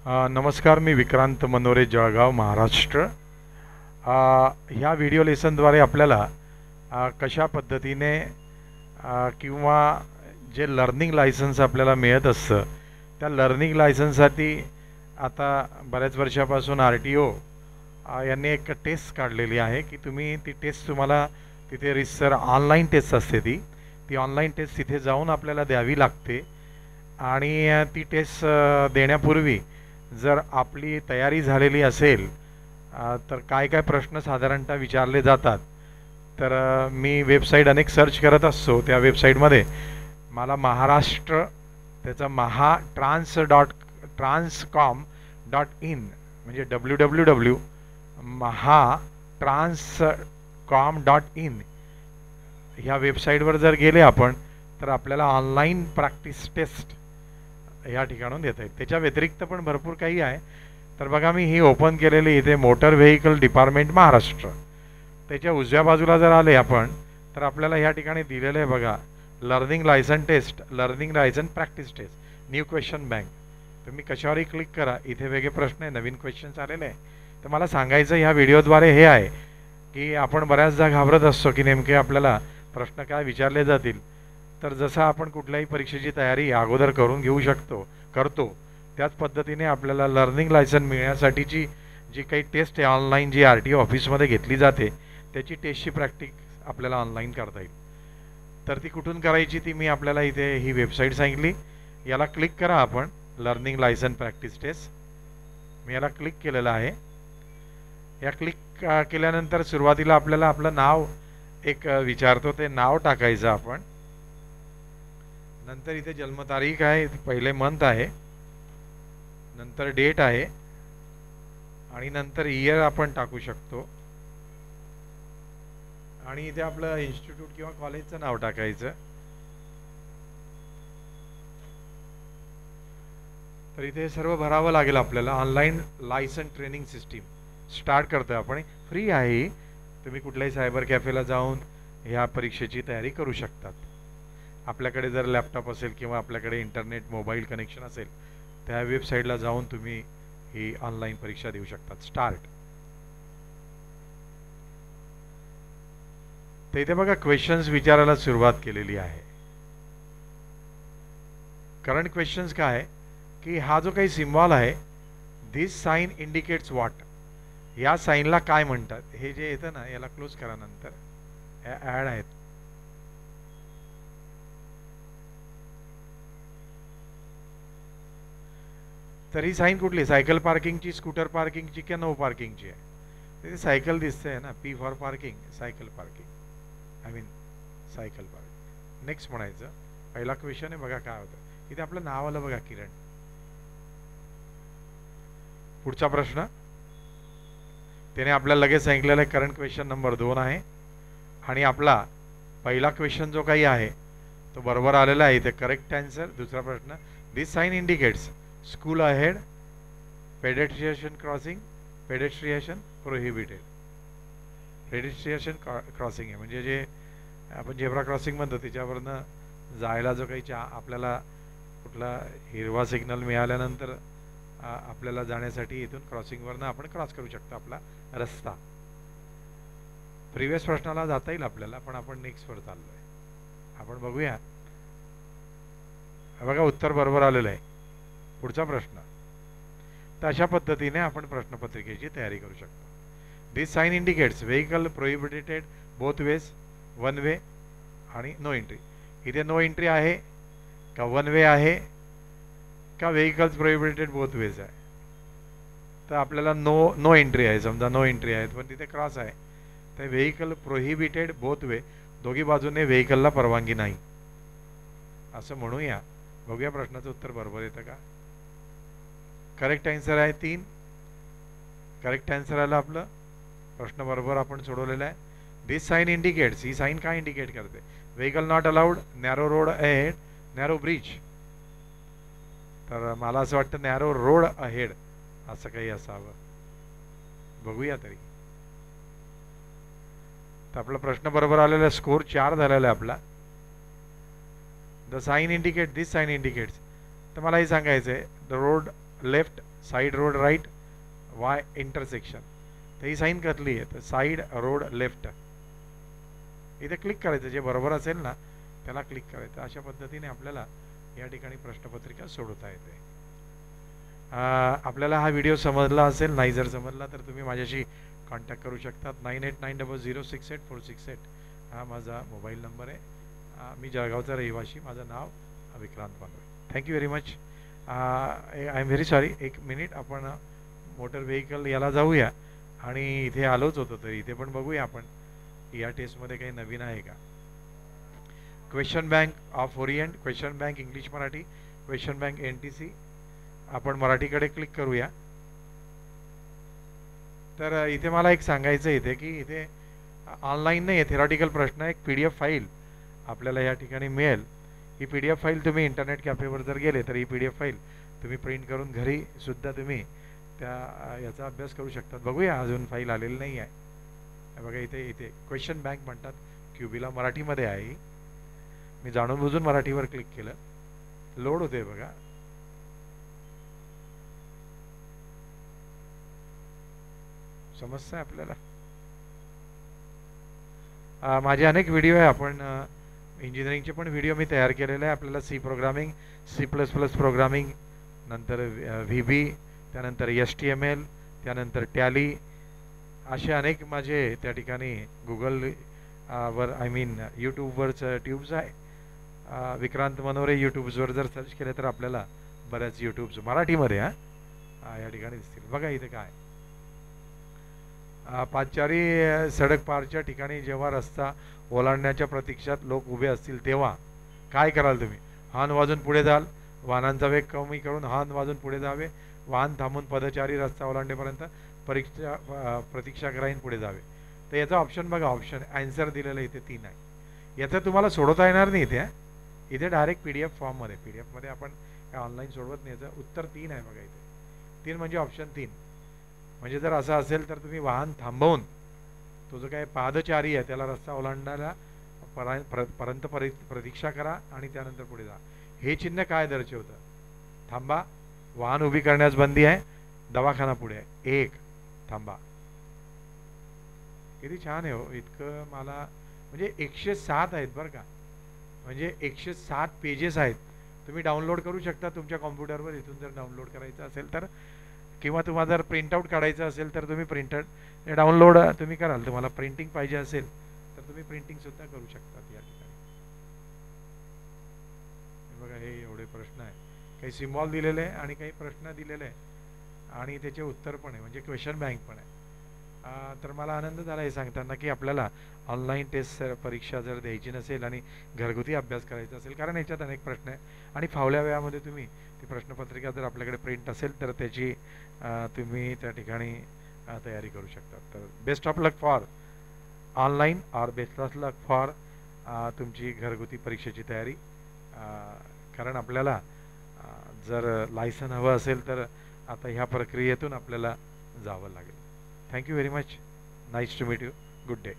नमस्कार, मी विक्रांत मनोरे, जळगाव, महाराष्ट्र. ह्या व्हिडिओ लेसनद्वारे आपल्याला कशा पद्धतीने किंवा जे लर्निंग लायसन्स आपल्याला मिळत असतं त्या लर्निंग लायसन्ससाठी आता बऱ्याच वर्षापासून RTO यांनी एक टेस्ट काढलेली आहे की ती टेस्ट तुम्हाला तिथे रिसर ऑनलाईन टेस्ट असते. ती ऑनलाईन टेस्ट तिथे जाऊन आपल्याला द्यावी लागते आणि ती टेस्ट देण्यापूर्वी जर आपली तयारी झालेली असेल तर काय काय प्रश्न साधारणतः विचारले जातात. तर मी वेबसाईट अनेक सर्च करत असतो. त्या वेबसाईटमध्ये मला महाराष्ट्र त्याचा TransCom.in म्हणजे www TransCom.in ह्या वेबसाईटवर जर गेले आपण तर आपल्याला ऑनलाईन प्रॅक्टिस टेस्ट या ठिकाणून देता येईल. त्याच्या व्यतिरिक्त पण भरपूर काही आहे. तर बघा, मी ही ओपन केलेली इथे मोटर व्हेकल डिपार्टमेंट महाराष्ट्र. त्याच्या उजव्या बाजूला जर आले आपण तर आपल्याला ह्या ठिकाणी दिलेलं आहे बघा, learning licence test, learning licence practice test, new question bank. तुम्ही कशावरही क्लिक करा, इथे वेगळे प्रश्न आहे, नवीन क्वेश्चन्स आलेले आहे. तर मला सांगायचं ह्या व्हिडिओद्वारे हे आहे की आपण बऱ्याचदा घाबरत असतो की नेमके आपल्याला प्रश्न काय विचारले जातील. तर जसं आपण कुठल्याही परीक्षेची तयारी अगोदर करून घेऊ करतो त्याच पद्धतीने आपल्याला लर्निंग लायसन मिळण्यासाठीची जी काही टेस्ट आहे ऑनलाईन, जी RTO ऑफिसमध्ये घेतली जाते, त्याची टेस्टची प्रॅक्टिस आपल्याला ऑनलाईन करता येईल. तर ती कुठून करायची ती मी आपल्याला इथे ही वेबसाईट सांगितली. याला क्लिक करा आपण, लर्निंग लायसन प्रॅक्टिस टेस्ट. मी याला क्लिक केलेलं आहे. या क्लिक केल्यानंतर सुरुवातीला आपल्याला आपलं नाव एक विचारतो, ते नाव टाकायचं आपण. नंतर इथे जन्मतारीख आहे, पहिले मंथ आहे, नंतर डेट आहे आणि नंतर इयर आपण टाकू शकतो. आणि इथे आपलं इन्स्टिट्यूट किंवा कॉलेजचं नाव टाकायचं. तर इथे सर्व भरावं लागेल आपल्याला. Online licence training system start करतोय आपण, फ्री आहे. तुम्ही कुठल्याही सायबर कॅफेला जाऊन ह्या परीक्षेची तयारी करू शकतात. आपल्याकडे जर लॅपटॉप असेल किंवा आपल्याकडे इंटरनेट मोबाईल कनेक्शन असेल त्या वेबसाईटला जाऊन तुम्ही ही ऑनलाईन परीक्षा देऊ शकतात. स्टार्ट. तर इथे बघा क्वेश्चन्स विचारायला सुरुवात केलेली आहे. करंट क्वेश्चन्स काय आहे की हा जो काही सिम्बॉल आहे, धिस साईन इंडिकेट्स व्हॉट, या साईनला काय म्हणतात. हे जे येतं ना, याला क्लोज करा. नंतर ॲड आहेत. तर ही साईन कुठली, सायकल पार्किंगची, स्कूटर पार्किंगची किंवा नो पार्किंगची आहे. तिथे सायकल दिसते ना, P for parking, cycle parking, cycle parking. Next म्हणायचं. पहिला क्वेश्चन आहे बघा काय होतं. इथे आपलं नाव आलं बघा, किरण. पुढचा प्रश्न त्याने आपल्याला लगेच सांगितलेलं आहे, करंट क्वेश्चन नंबर 2 आहे. आणि आपला पहिला क्वेश्चन जो काही आहे तो बरोबर आलेला आहे. इथे करेक्ट आन्सर. दुसरा प्रश्न, this sign indicates school ahead, pedestrian crossing, pedestrian prohibited. Pedestrian crossing आहे म्हणजे जे आपण झेब्रा क्रॉसिंग म्हणतो, त्याच्यावरनं जायला जो काही आपल्याला कुठला हिरवा सिग्नल मिळाल्यानंतर आपल्याला जाण्यासाठी इथून क्रॉसिंगवरनं आपण क्रॉस करू शकतो आपला रस्ता. प्रिव्हियस प्रश्नाला जाता येईल आपल्याला, पण आपण नेक्स्टवर चाललो आहे. आपण बघूया. बघा उत्तर बरोबर आलेलं आहे. पुढचा प्रश्न. तर अशा पद्धतीने आपण प्रश्नपत्रिकेची तयारी करू शकतो. This sign indicates vehicle prohibited both ways, one way आणि नो एंट्री. इथे नो एंट्री आहे का वन वे आहे का व्हेकल्स प्रोहिबिटेड बोथ वेज आहे. तर आपल्याला नो एंट्री आहे. समजा नो एंट्री आहे पण तिथे क्रॉस आहे, तर व्हेकल प्रोहिबिटेड बोथ वे, दोघी बाजूने व्हेकलला परवानगी नाही असं म्हणूया. बघूया प्रश्नाचं उत्तर बरोबर येतं का. करेक्ट आन्सर आहे 3. करेक्ट आन्सर आलं आपलं. प्रश्न बरोबर आपण सोडवलेला आहे. दिस साईन इंडिकेट्स, ही साईन काय इंडिकेट करते, vehicle not allowed, narrow road ahead, narrow bridge. तर मला असं वाटतं नॅरो रोड अहेड असं काही असावं. बघूया तरी. तर आपला प्रश्न बरोबर आलेला, स्कोर 4 झालेला आहे आपला. The sign indicate, this sign indicates. तर मला हे सांगायचं आहे, the road left side road right, Y intersection. तर ही साईन कसली आहे, तर साईड रोड लेफ्ट. इथे क्लिक करायचं, जे बरोबर असेल ना त्याला क्लिक करायचं. अशा पद्धतीने आपल्याला या ठिकाणी प्रश्नपत्रिका सोडवता येते. आपल्याला हा व्हिडिओ समजला असेल, नाही जर समजला तर तुम्ही माझ्याशी कॉन्टॅक्ट करू शकतात. 9890068468 हा माझा मोबाईल नंबर आहे. मी जळगावचा रहिवासी, माझं नाव Vikrant Panwe. Thank you very much. I am very sorry. एक मिनिट, आपण मोटर व्हेकल याला जाऊया. आणि इथे आलोच होतो तर इथे पण बघूया आपण या टेस्टमध्ये काही नवीन आहे का. Question bank of Orient, question bank English Marathi, question bank NTC. आपण मराठीकडे क्लिक करूया. तर इथे मला एक सांगायचं इथे की इथे ऑनलाईन नाही आहे, थेरॉटिकल प्रश्न. एक PDF फाईल आपल्याला या ठिकाणी मिळेल. ही PDF फाईल तुम्ही इंटरनेट कॅफेवर जर गेले तर ही PDF फाईल तुम्ही प्रिंट करून घरी सुद्धा तुम्ही याचा अभ्यास करू शकतात. बघूया, अजून फाईल आलेली नाही आहे. बघा इथे क्वेश्चन बँक म्हणतात, क्यूबीला मराठीमध्ये आहे. मी जाणून बुजून मराठीवर क्लिक केलं, लोड होते बघा. समजतं आपल्याला. माझे अनेक व्हिडिओ आहे, आपण इंजिनिअरिंगचे पण व्हिडिओ मी तयार केलेले आहे. आपल्याला C प्रोग्रामिंग, C++ प्रोग्रामिंग, नंतर VB, त्यानंतर HTML, त्यानंतर टॅली, असे अनेक माझे त्या ठिकाणी गुगल वर यूट्यूबवरचं ट्यूब्स आहे. विक्रांत मनोरे यूट्यूब्सवर जर सर्च केले तर आपल्याला बऱ्याच यूट्यूब्स मराठीमध्ये या ठिकाणी दिसतील. बघा इथे काय, पादचारी सडक पारच्या ठिकाणी जेव्हा रस्ता ओलांडण्याच्या प्रतीक्षात लोक उभे असतील तेव्हा काय कराल तुम्ही? हॉर्न वाजून पुढे जाल, वाहनांचा वेग कमी करून हॉर्न वाजून पुढे जावे, वाहन थांबून पदचारी रस्ता ओलांडेपर्यंत प्रतीक्षा करायला पुढे जावे. तर याचा ऑप्शन बघा, ऑप्शन आन्सर दिलेलं इथे 3 आहे. याचं तुम्हाला सोडवता येणार नाही इथे डायरेक्ट PDF फॉर्ममध्ये, PDF आपण ऑनलाईन सोडवत नाही. याचं उत्तर 3 आहे बघा इथे. 3 म्हणजे ऑप्शन 3. म्हणजे जर असं असेल तर तुम्ही वाहन थांबवून तो जो काय पादचारी आहे त्याला रस्ता ओलांडायला पर्यंत प्रतीक्षा करा आणि त्यानंतर पुढे जा. हे चिन्ह काय दर्शवतं? थांबा, वाहन उभी करण्यास बंदी आहे, दवाखाना पुढे आहे, 1 थांबा. किती छान आहे हो. इतकं मला म्हणजे 107 आहेत बरं का, म्हणजे 107 पेजेस आहेत. तुम्ही डाउनलोड करू शकता तुमच्या कॉम्प्युटरवर. इथून जर डाउनलोड करायचं असेल तर, किंवा तुम्हाला जर प्रिंटआउट काढायचं असेल तर तुम्ही प्रिंटेड डाउनलोड तुम्ही कराल. तुम्हाला प्रिंटिंग पाहिजे असेल तर तुम्ही प्रिंटिंगसुद्धा करू शकतात या ठिकाणी. बघा हे एवढे प्रश्न आहे, काही सिम्बॉल दिलेले आहे आणि काही प्रश्न दिलेले आहे आणि त्याचे उत्तर पण आहे, म्हणजे क्वेश्चन बँक पण आहे. तर मला आनंद झाला हे सांगताना की आपल्याला ऑनलाईन टेस्ट परीक्षा जर द्यायची नसेल आणि घरगुती अभ्यास करायचा असेल, कारण याच्यात अनेक प्रश्न आहे आणि फावल्या वेळामध्ये तुम्ही ती प्रश्नपत्रिका जर आपल्याकडे प्रिंट असेल तर त्याची तुम्ही त्या ठिकाणी तयारी करू शकता. तर best of luck for online और बेस्ट ऑफ लक फॉर तुमची घरगुती परीक्षेची तयारी. कारण आपल्याला जर लायसन हवं असेल तर आता ह्या प्रक्रियेतून आपल्याला जावं लागेल. Thank you very much. Nice to meet you. Good day.